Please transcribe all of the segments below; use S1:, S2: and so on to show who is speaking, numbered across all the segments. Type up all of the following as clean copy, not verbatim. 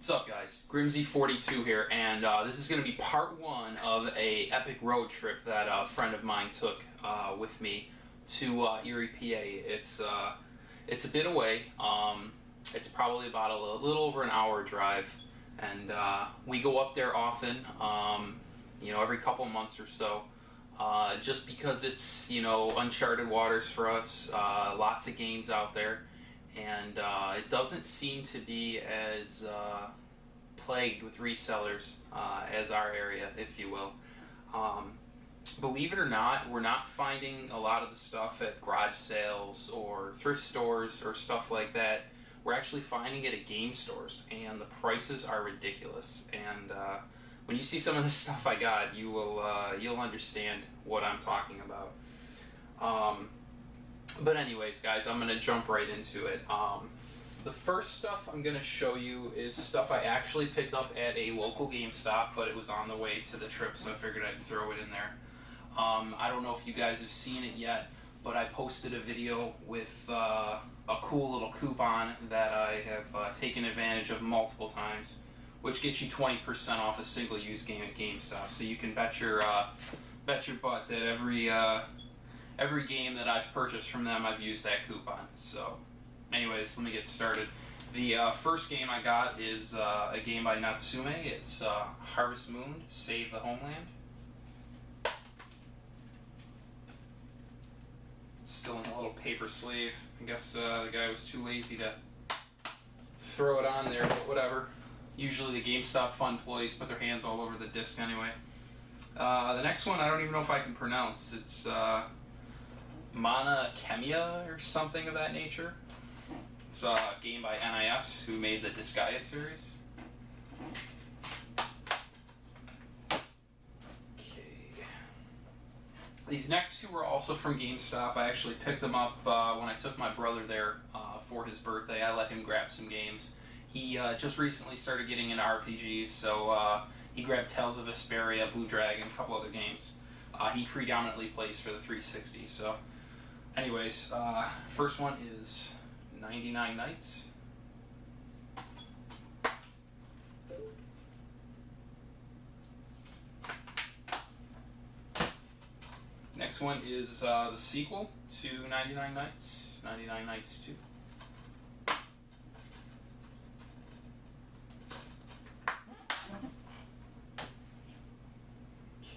S1: What's up, guys? Grimsy42 here, and this is going to be part one of a epic road trip that a friend of mine took with me to Erie, PA. It's a bit away. It's probably about a little over an hour drive, and we go up there often. Every couple months or so. Just because it's uncharted waters for us. Lots of games out there. And it doesn't seem to be as plagued with resellers as our area, if you will. Believe it or not, we're not finding a lot of the stuff at garage sales or thrift stores or stuff like that. We're actually finding it at game stores, and the prices are ridiculous. And when you see some of the stuff I got, you'll understand what I'm talking about. But anyways, guys, I'm going to jump right into it. The first stuff I'm going to show you is stuff I actually picked up at a local GameStop, but it was on the way to the trip, so I figured I'd throw it in there. I don't know if you guys have seen it yet, but I posted a video with a cool little coupon that I have taken advantage of multiple times, which gets you 20% off a single-use game at GameStop. So you can bet your butt that every game that I've purchased from them, I've used that coupon. So, anyways, let me get started. The first game I got is a game by Natsume. It's Harvest Moon, Save the Homeland. It's still in a little paper sleeve. I guess the guy was too lazy to throw it on there, but whatever. Usually the GameStop fun employees put their hands all over the disc anyway. The next one, I don't even know if I can pronounce. It's Mana Chemia or something of that nature. It's a game by NIS, who made the Disgaea series. Okay. These next two were also from GameStop. I actually picked them up when I took my brother there for his birthday. I let him grab some games. He just recently started getting into RPGs, so he grabbed Tales of Vesperia, Blue Dragon, a couple other games. He predominantly plays for the 360, so... Anyways, first one is 99 Nights. Next one is the sequel to 99 Nights, 99 Nights 2.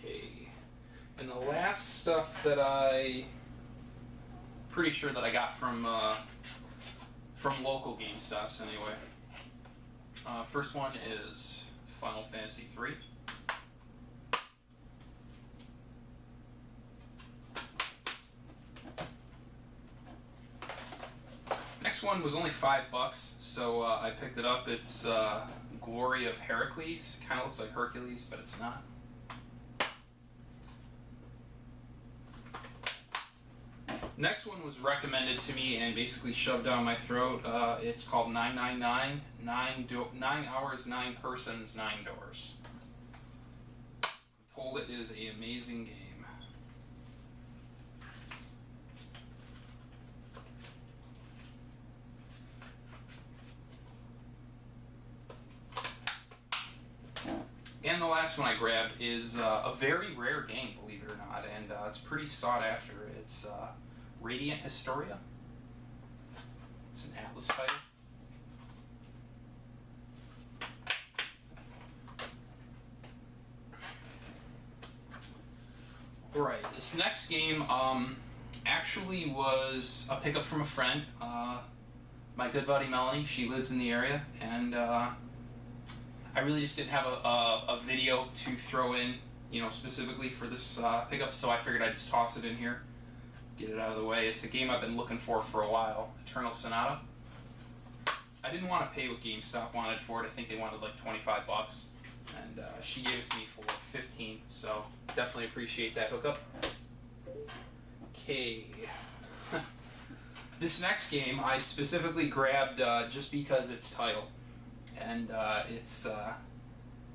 S1: Okay, and the last stuff that pretty sure that I got from local GameStops anyway. First one is Final Fantasy III. Next one was only $5, so I picked it up. It's Glory of Heracles. Kind of looks like Hercules, but it's not. Next one was recommended to me and basically shoved down my throat. It's called 999, 9 hours, 9 persons, 9 doors. I'm told it is an amazing game. And the last one I grabbed is a very rare game, believe it or not, and it's pretty sought after. It's Radiant Historia. It's an Atlas title. Alright, this next game actually was a pickup from a friend. My good buddy Melanie, she lives in the area, and I really just didn't have a video to throw in, specifically for this pickup, so I figured I'd just toss it in here. Get it out of the way. It's a game I've been looking for a while. Eternal Sonata. I didn't want to pay what GameStop wanted for it. I think they wanted like $25, and she gave it to me for 15. So definitely appreciate that hookup. Okay. This next game I specifically grabbed just because its title, and it's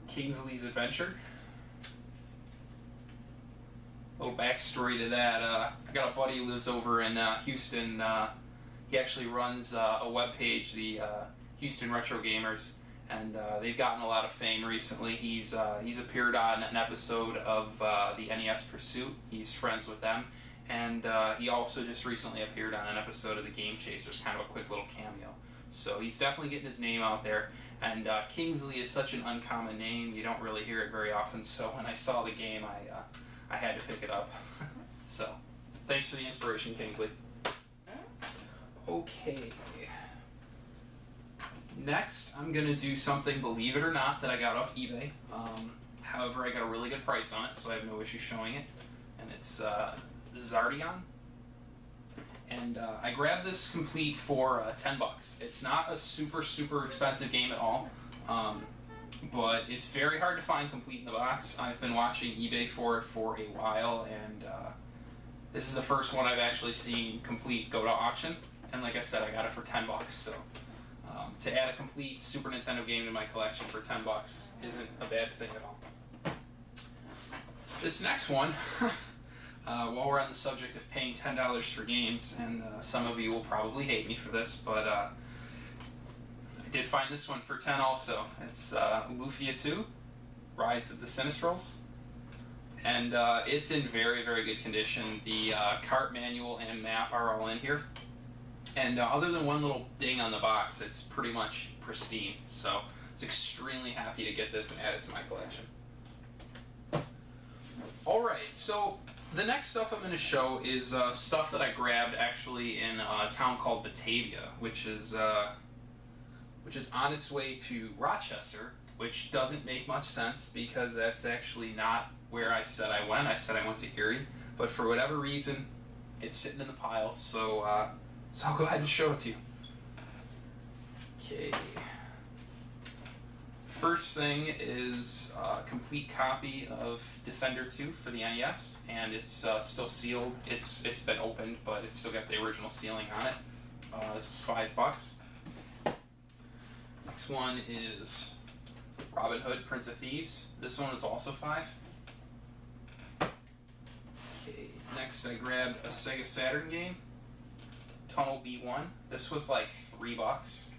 S1: Kingsley's Adventure. Little backstory to that, I got a buddy who lives over in Houston. He actually runs a web page, the Houston Retro Gamers, and they've gotten a lot of fame recently. He's appeared on an episode of the NES Pursuit. He's friends with them, and he also just recently appeared on an episode of the Game Chasers, kind of a quick little cameo. So he's definitely getting his name out there. And Kingsley is such an uncommon name; you don't really hear it very often. So when I saw the game, I had to pick it up. So thanks for the inspiration, Kingsley. Okay. Next, I'm going to do something, believe it or not, that I got off eBay. However, I got a really good price on it, so I have no issue showing it. And it's Zardion. And I grabbed this complete for $10. It's not a super, super expensive game at all. But it's very hard to find complete in the box. I've been watching eBay for it for a while, and this is the first one I've actually seen complete go to auction. And like I said, I got it for $10, so to add a complete Super Nintendo game to my collection for $10 isn't a bad thing at all. This next one, while we're on the subject of paying $10 for games, and some of you will probably hate me for this, but I did find this one for $10 also. It's Lufia 2, Rise of the Sinistrals. And it's in very, very good condition. The cart manual and map are all in here. And other than one little ding on the box, it's pretty much pristine. So I was extremely happy to get this and add it to my collection. Alright, so the next stuff I'm going to show is stuff that I grabbed actually in a town called Batavia, which is on its way to Rochester, which doesn't make much sense because that's actually not where I said I went. I said I went to Erie, but for whatever reason, it's sitting in the pile, so I'll go ahead and show it to you. Okay. First thing is a complete copy of Defender 2 for the NES, and it's still sealed. It's been opened, but it's still got the original sealing on it. This was $5. Next one is Robin Hood, Prince of Thieves. This one is also $5. Okay, next I grabbed a Sega Saturn game, Tunnel B1. This was like $3.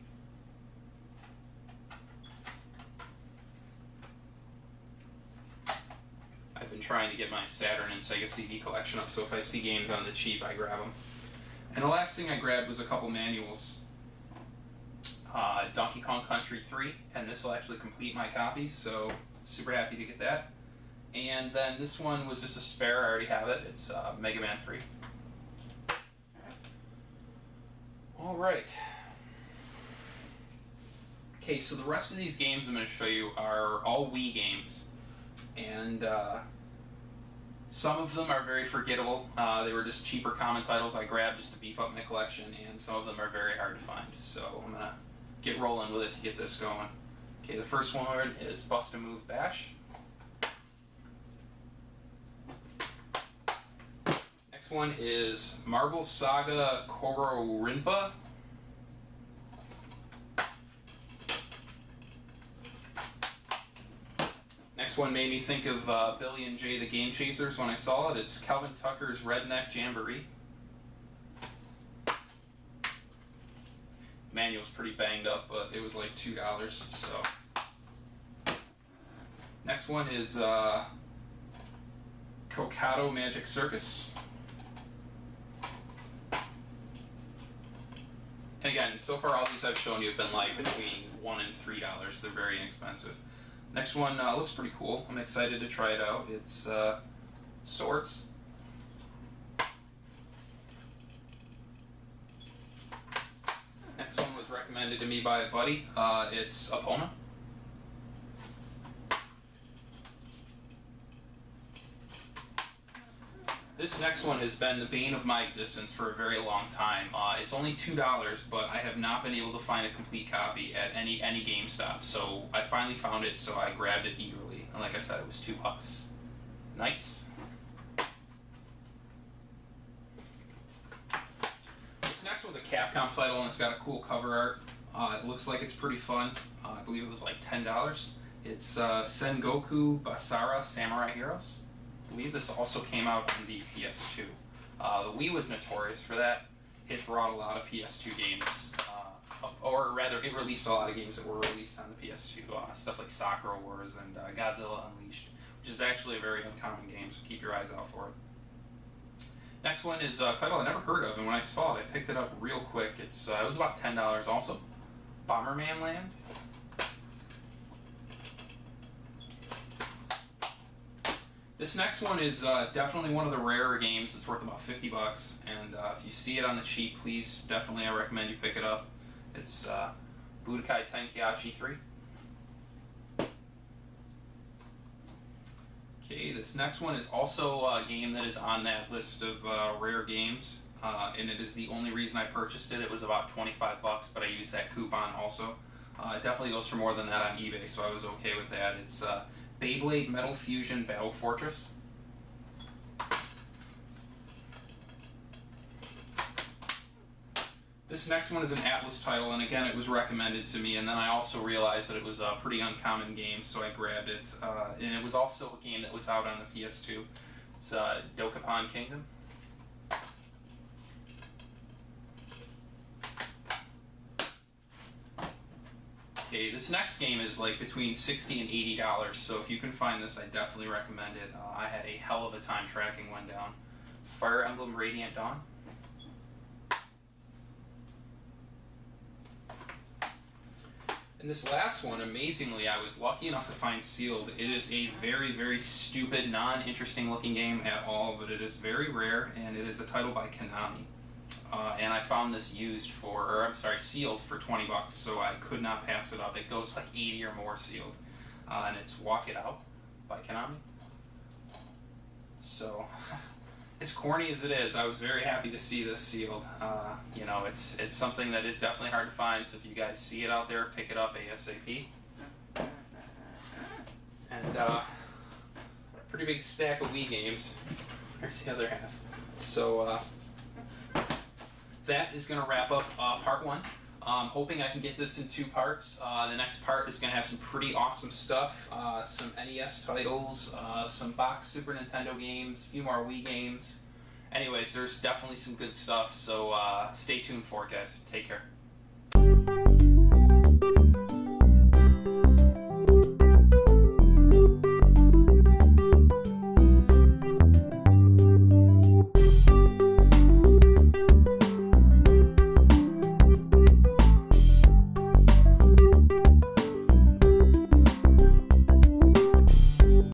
S1: I've been trying to get my Saturn and Sega CD collection up, so if I see games on the cheap, I grab them. And the last thing I grabbed was a couple manuals. Donkey Kong Country 3, and this will actually complete my copy, so super happy to get that. And then this one was just a spare, I already have it. It's Mega Man 3. Alright. Okay, so the rest of these games I'm going to show you are all Wii games. And some of them are very forgettable. They were just cheaper common titles I grabbed just to beef up my collection, and some of them are very hard to find. So I'm going to get rolling with it to get this going. Okay, the first one is Bust a Move Bash. Next one is Marble Saga Kororinpa. Next one made me think of Billy and Jay the Game Chasers when I saw it. It's Calvin Tucker's Redneck Jamboree. Manual's pretty banged up, but it was like $2, so. Next one is Kokado Magic Circus. And again, so far all these I've shown you have been like between $1 and $3. They're very inexpensive. Next one looks pretty cool. I'm excited to try it out. It's Swords. Next one was recommended to me by a buddy. It's Epona. This next one has been the bane of my existence for a very long time. It's only $2, but I have not been able to find a complete copy at any GameStop. So I finally found it, so I grabbed it eagerly. And like I said, it was $2. Knights. This next one's a Capcom title, and it's got a cool cover art. It looks like it's pretty fun. I believe it was like $10. It's Sengoku Basara Samurai Heroes. I believe this also came out on the PS2. The Wii was notorious for that. It brought a lot of PS2 games or rather, it released a lot of games that were released on the PS2, stuff like Soccer Wars and Godzilla Unleashed, which is actually a very uncommon game, so keep your eyes out for it. Next one is a title I never heard of, and when I saw it, I picked it up real quick. It was about $10 also. Bomberman Land. This next one is definitely one of the rarer games. It's worth about $50, and if you see it on the cheap, please, definitely I recommend you pick it up. It's Budokai Tenkaichi 3. Okay, this next one is also a game that is on that list of rare games, and it is the only reason I purchased it. It was about $25, but I used that coupon also. It definitely goes for more than that on eBay, so I was okay with that. It's Beyblade Metal Fusion Battle Fortress. This next one is an Atlas title, and again, it was recommended to me, and then I also realized that it was a pretty uncommon game, so I grabbed it. And it was also a game that was out on the PS2. It's Dokapon Kingdom. Okay, this next game is like between $60 and $80, so if you can find this, I definitely recommend it. I had a hell of a time tracking one down. Fire Emblem Radiant Dawn. And this last one, amazingly, I was lucky enough to find sealed. It is a very, very stupid, non-interesting looking game at all, but it is very rare, and it is a title by Konami. And I found this sealed for $20, so I could not pass it up. It goes like 80 or more sealed. And it's Walk It Out by Konami. So, as corny as it is, I was very happy to see this sealed. You know, it's something that is definitely hard to find, so if you guys see it out there, pick it up ASAP. And a pretty big stack of Wii games. Here's the other half. So, that is going to wrap up part one. I'm hoping I can get this in 2 parts. The next part is going to have some pretty awesome stuff, some NES titles, some box Super Nintendo games, a few more Wii games. Anyways, there's definitely some good stuff, so stay tuned for it, guys. Take care.